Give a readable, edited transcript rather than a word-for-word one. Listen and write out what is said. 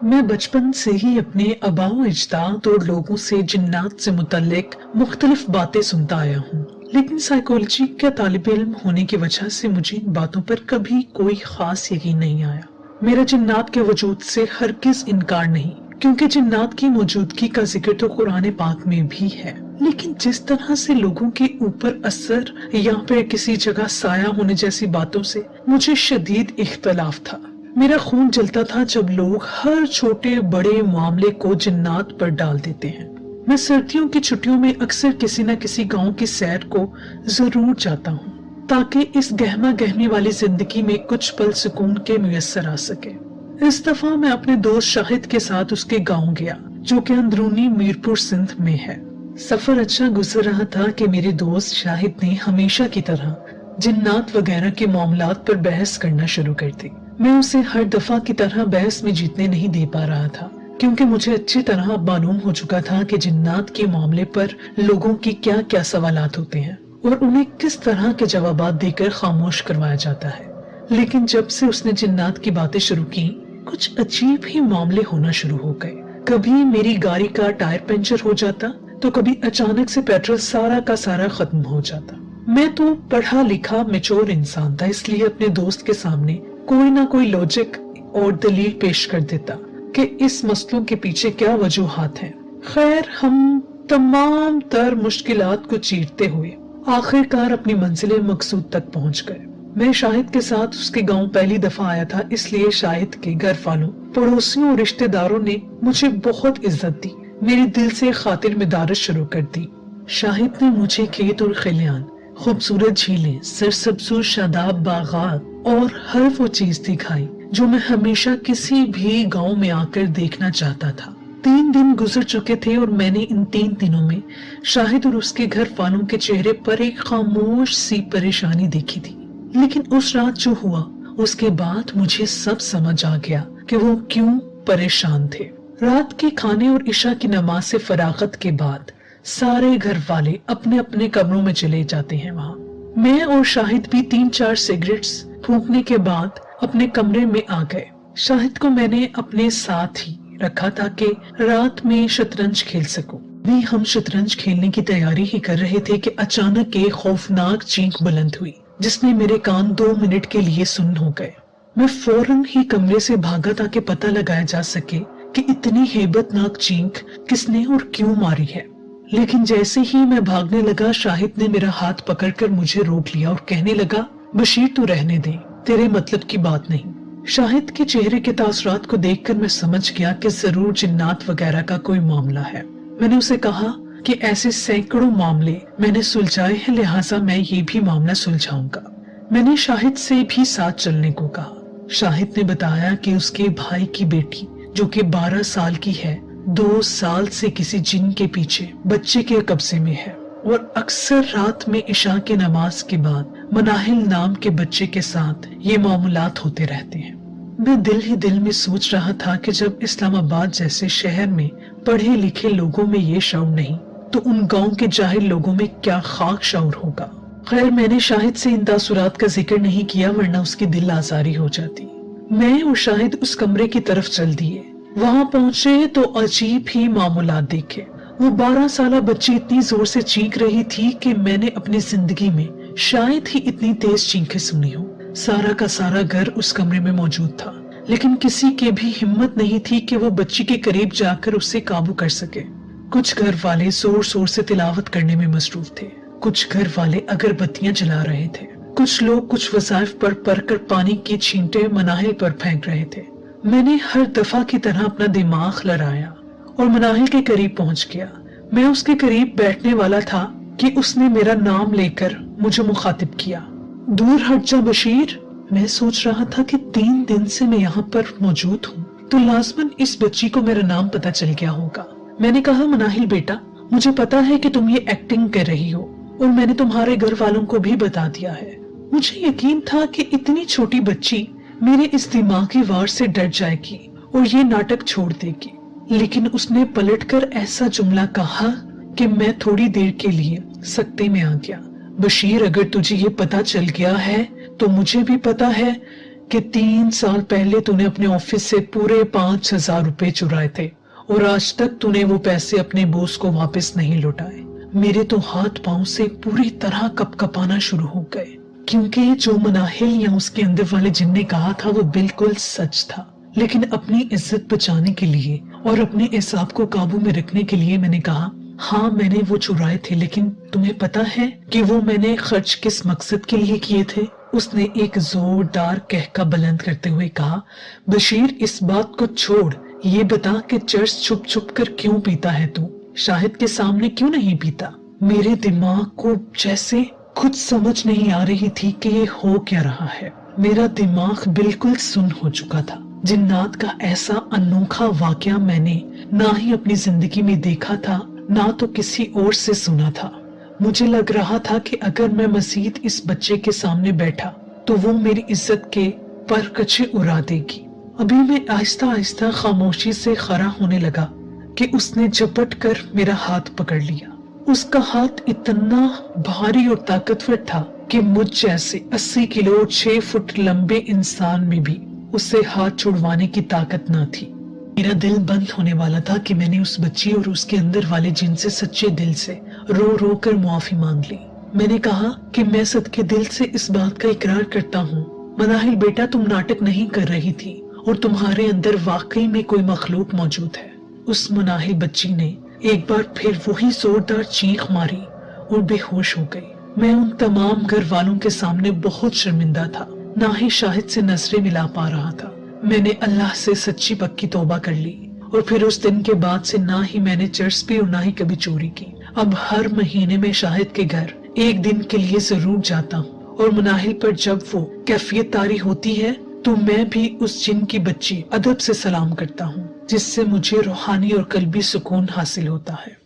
मैं बचपन से ही अपने आबाओ अजदाद और लोगों से जिन्नात से मुतल्लिक मुख्तलिफ बातें सुनता आया हूँ, लेकिन साइकोलॉजी का तालिब इल्म होने की वजह से मुझे इन बातों पर कभी कोई खास यकीन नहीं आया। मेरा जिन्नात के वजूद से हरगिज इनकार नहीं, क्योंकि जिन्नात की मौजूदगी का जिक्र तो कुरान पाक में भी है, लेकिन जिस तरह से लोगों के ऊपर असर या फिर किसी जगह साया होने जैसी बातों से मुझे शदीद इख्तलाफ था। मेरा खून जलता था जब लोग हर छोटे बड़े मामले को जिन्नात पर डाल देते हैं। मैं सर्दियों की छुट्टियों में अक्सर किसी न किसी गांव की सैर को जरूर जाता हूँ, ताकि इस गहमा गहमी वाली जिंदगी में कुछ पल सुकून के मुयस्सर आ सके। इस दफा मैं अपने दोस्त शाहिद के साथ उसके गांव गया, जो कि अंदरूनी मीरपुर सिंध में है। सफर अच्छा गुजर रहा था कि मेरे दोस्त शाहिद ने हमेशा की तरह जिन्नात वगैरह के मामलात पर बहस करना शुरू कर दी। मैं उसे हर दफा की तरह बहस में जीतने नहीं दे पा रहा था, क्योंकि मुझे अच्छी तरह मालूम हो चुका था कि जिन्नात के मामले पर लोगों की क्या क्या सवालात होते हैं और उन्हें किस तरह के जवाबात देकर खामोश करवाया जाता है। लेकिन जब से उसने जिन्नात की बातें शुरू की, कुछ अजीब ही मामले होना शुरू हो गए। कभी मेरी गाड़ी का टायर पंचर हो जाता, तो कभी अचानक से पेट्रोल सारा का सारा खत्म हो जाता। मैं तो पढ़ा लिखा मैच्योर इंसान था, इसलिए अपने दोस्त के सामने कोई ना कोई लॉजिक और दलील पेश कर देता कि इस मसलों के पीछे क्या वजूहात हैं। खैर, हम तमाम तर मुश्किलात को चीरते हुए आखिरकार अपनी मंजिल मकसूद तक पहुंच गए। मैं शाहिद के साथ उसके गांव पहली दफा आया था, इसलिए शाहिद के घर वालों, पड़ोसियों और रिश्तेदारों ने मुझे बहुत इज्जत दी, मेरे दिल से खातिर मदारत शुरू कर दी। शाहिद ने मुझे खेत और खलियान, खूबसूरत झीलें, सरसब्ज शादाब बागात और हर वो चीज दिखाई जो मैं हमेशा किसी भी गांव में आकर देखना चाहता था। 3 दिन गुजर चुके थे और मैंने इन 3 दिनों में शाहिद और उसके घर वालों के चेहरे पर एक खामोश सी परेशानी देखी थी। लेकिन उस रात जो हुआ, उसके बाद मुझे सब समझ आ गया कि वो क्यों परेशान थे। रात के खाने और इशा की नमाज से फरागत के बाद सारे घर वाले अपने अपने कमरों में चले जाते हैं। वहाँ मैं और शाहिद भी 3-4 सिगरेट्स फूंकने के बाद अपने कमरे में आ गए। शाहिद को मैंने अपने साथ ही रखा ताकि रात में शतरंज खेल सकूं। भी हम शतरंज खेलने की तैयारी ही कर रहे थे कि अचानक एक खौफनाक चीख बुलंद हुई, जिसने मेरे कान 2 मिनट के लिए सुन्न हो गए। मैं फौरन ही कमरे से भागा ताकि पता लगाया जा सके कि इतनी हेबतनाक चीख किसने और क्यों मारी है। लेकिन जैसे ही मैं भागने लगा, शाहिद ने मेरा हाथ पकड़कर मुझे रोक लिया और कहने लगा, बशीर तू रहने दे, तेरे मतलब की बात नहीं। शाहिद के चेहरे के तासुरात को देखकर मैं समझ गया कि जरूर जिन्नात वगैरह का कोई मामला है। मैंने उसे कहा कि ऐसे सैकड़ों मामले मैंने सुलझाए हैं, लिहाजा मैं ये भी मामला सुलझाऊंगा। मैंने शाहिद से भी साथ चलने को कहा। शाहिद ने बताया कि उसके भाई की बेटी, जो कि 12 साल की है, 2 साल से किसी जिन के पीछे बच्चे के कब्जे में है और अक्सर रात में इशा की नमाज के बाद मनाहिल नाम के बच्चे के साथ ये मामूलात होते रहते हैं। मैं दिल ही दिल में सोच रहा था कि जब इस्लामाबाद जैसे शहर में पढ़े लिखे लोगों में ये शऊर नहीं, तो उन गांव के जाहिल लोगों में क्या खाक शऊर होगा। खैर, मैंने शाहिद से इन तासुरात का जिक्र नहीं किया, वरना उसकी दिल आजारी हो जाती। मैं और शाहिद उस कमरे की तरफ चल दिए। वहां पहुंचे तो अजीब ही मामूलात देखे। वो 12 साला बच्ची इतनी जोर से चीख रही थी कि मैंने अपनी जिंदगी में शायद ही इतनी तेज चीखें सुनी हो। सारा का सारा घर उस कमरे में मौजूद था, लेकिन किसी के भी हिम्मत नहीं थी कि वो बच्ची के करीब जाकर उससे काबू कर सके। कुछ घर वाले जोर शोर से तिलावत करने में मसरूफ थे, कुछ घर वाले अगरबत्तियां जला रहे थे, कुछ लोग कुछ वज़ाइफ पढ़ कर पानी की छींटे मनाहिल पर फेंक रहे थे। मैंने हर दफा की तरह अपना दिमाग लड़ाया और मनाहिल के करीब पहुंच गया। मैं उसके करीब बैठने वाला था कि उसने मेरा नाम लेकर मुझे मुखातिब किया। दूर हट जा बशीर। मैं सोच रहा था कि 3 दिन से मैं यहाँ पर मौजूद हूँ, तो लाजमन इस बच्ची को मेरा नाम पता चल गया होगा। मैंने कहा, मनाहिल बेटा, मुझे पता है कि तुम ये एक्टिंग कर रही हो और मैंने तुम्हारे घर वालों को भी बता दिया है। मुझे यकीन था कि इतनी छोटी बच्ची मेरे इस दिमागी वार से डर जाएगी और ये नाटक छोड़ देगी, लेकिन उसने पलटकर ऐसा जुमला कहा कि मैं थोड़ी देर के लिए सकते में आ गया। बशीर, अगर तुझे ये पता चल गया है तो मुझे भी पता है کہ 3 साल पहले तूने अपने ऑफिस से पूरे 5,000 रुपए चुराए थे और आज तक तूने वो पैसे अपने बॉस को वापस नहीं लौटाए। मेरे तो हाथ पांव से पूरी तरह कपकपाना शुरू हो गए, क्योंकि जो मनाहिल या उसके अंदर वाले जिन ने कहा था वो बिल्कुल सच था। लेकिन अपनी इज्जत बचाने के लिए और अपने एसाब को काबू में रखने के लिए मैंने कहा, हाँ मैंने वो चुराए थे, लेकिन तुम्हें पता है कि वो मैंने खर्च किस मकसद के लिए किए थे? उसने एक जोरदार कहका बुलंद करते हुए कहा, बशीर इस बात को छोड़, ये बता कि चर्च छुप छुप कर क्यों पीता है तू? शाहिद के सामने क्यों नहीं पीता? मेरे दिमाग को जैसे खुद समझ नहीं आ रही थी कि ये हो क्या रहा है। मेरा दिमाग बिल्कुल सुन्न हो चुका था। जिन्नात का ऐसा अनोखा वाकया मैंने ना ही अपनी जिंदगी में देखा था, ना तो किसी और से सुना था। मुझे लग रहा था कि अगर मैं मजीद इस बच्चे के सामने बैठा तो वो मेरी इज्जत के परकचे उड़ा देगी। अभी मैं आहिस्ता आहिस्ता खामोशी से खड़ा होने लगा कि उसने झपट कर मेरा हाथ पकड़ लिया। उसका हाथ इतना भारी और ताकतवर था कि मुझ जैसे 80 किलो और 6 फुट लंबे इंसान में भी उससे हाथ छुड़वाने की ताकत न थी। मेरा दिल बंद होने वाला था कि मैंने उस बच्ची और उसके अंदर वाले जिन से सच्चे दिल से रो रो कर मुआफी मांग ली। मैंने कहा कि मैं सदके दिल से इस बात का इकरार करता हूँ, मनाहिल बेटा तुम नाटक नहीं कर रही थी और तुम्हारे अंदर वाकई में कोई मखलूक मौजूद है। उस मनाहिल बच्ची ने एक बार फिर वही जोरदार चीख मारी और बेहोश हो गई। मैं उन तमाम घर वालों के सामने बहुत शर्मिंदा था, ना ही शाहिद से नजरें मिला पा रहा था। मैंने अल्लाह से सच्ची पक्की तौबा कर ली और फिर उस दिन के बाद से ना ही मैंने चर्च पी और ना ही कभी चोरी की। अब हर महीने में शाहिद के घर एक दिन के लिए जरूर जाता हूँ और मनाहिल पर जब वो कैफियत तारी होती है तो मैं भी उस जिन की बच्ची अदब से सलाम करता हूँ, जिससे मुझे रूहानी और कल्बी सुकून हासिल होता है।